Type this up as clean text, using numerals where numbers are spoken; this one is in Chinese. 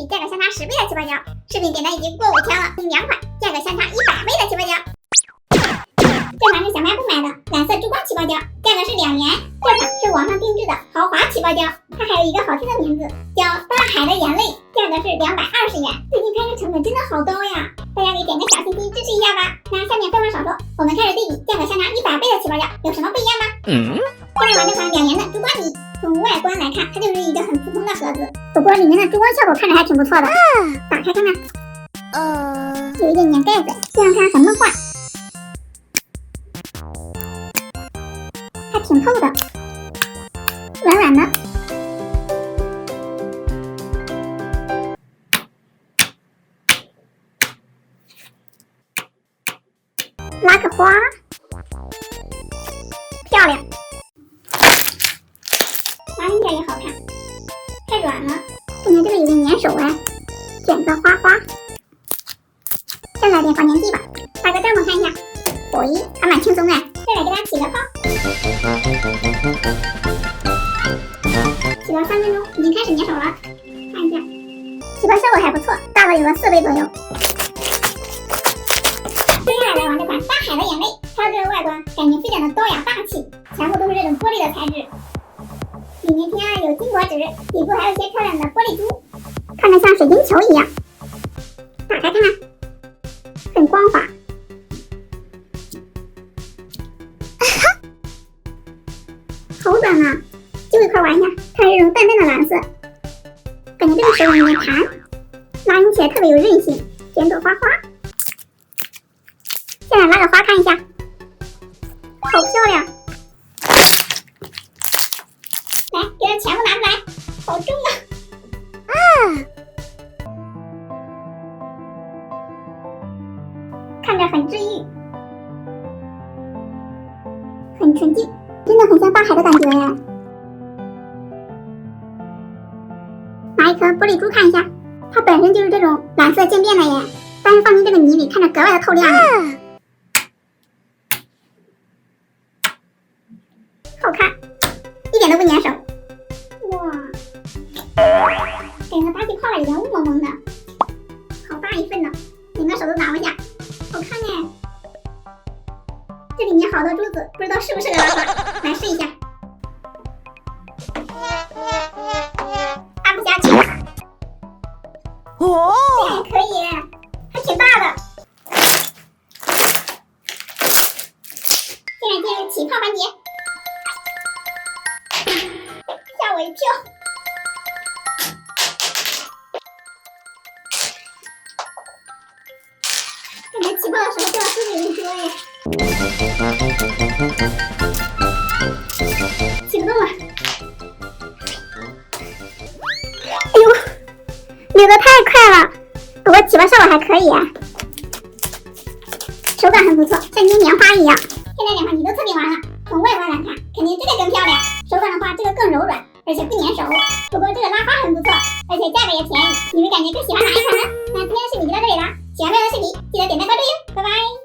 比价格相差10倍的起泡胶，视频点赞已经过5000了，用2款价格相差100倍的起泡胶。这款是小卖部买的蓝色珠光起泡胶，价格是2元。这款是网上定制的豪华起泡胶，它还有一个好听的名字叫大海的眼泪，价格是220元。最近拍摄成本真的好高呀，大家给点个小心心支持一下吧。那下面废话少说，我们开始对比价格相差100倍的起泡胶有什么不一样吧。先来玩这款2元的珠光泥，从外观来看，它就是一个很普通的盒子，不过里面的珠光效果看着还挺不错的。打开看看，有一点粘盖子，这样看很梦幻，还挺透的，软软的。拉个花，漂亮。拿起来也好看，太软了，感觉这个有点粘手哎。卷个花花，再来点防粘剂吧，打个帐篷看一下。咦，还蛮轻松的。再来给它起个泡，起泡3分钟，已经开始粘手了。看一下，起泡效果还不错，大了有个4倍左右。接下来玩这款大海的眼泪，它的这个外观感觉非常的高雅大气，全部都是这种玻璃的材质。里面偏爱有金箔纸，底部还有一些漂亮的玻璃珠，看着像水晶球一样。打开看看，很光滑。好软啊！揪一块玩一下，它是这种淡淡的蓝色，感觉这个手感有点弹，拉拧起来特别有韧性，卷朵花花。先来拉个花看一下，好漂亮。来，给它全部拿出来，好重啊！看着很治愈，很纯净，真的很像大海的感觉耶。拿一颗玻璃珠看一下，它本身就是这种蓝色渐变的耶，但是放进这个泥里，看着格外的透亮。好看，一点都不粘手。哇，感觉打起泡来有点雾蒙蒙的，好大一份呢，连个手都拿不下，好看哎。这里面好多珠子，不知道适不适合拉花，来试一下。按不下去。哦，这还可以，还挺大的。现在进入起泡环节。吓我一跳！感觉起泡的时候掉珠子有点多耶，起不动了。哎呦，流得太快了，不过起泡效果还可以啊，手感很不错，像捏棉花一样。现在2款泥都测评完了，从外观来看，肯定这个更漂亮。手感的话，这个更柔软，而且不粘手。不过这个拉花很不错，而且价格也便宜。你们感觉更喜欢哪一款？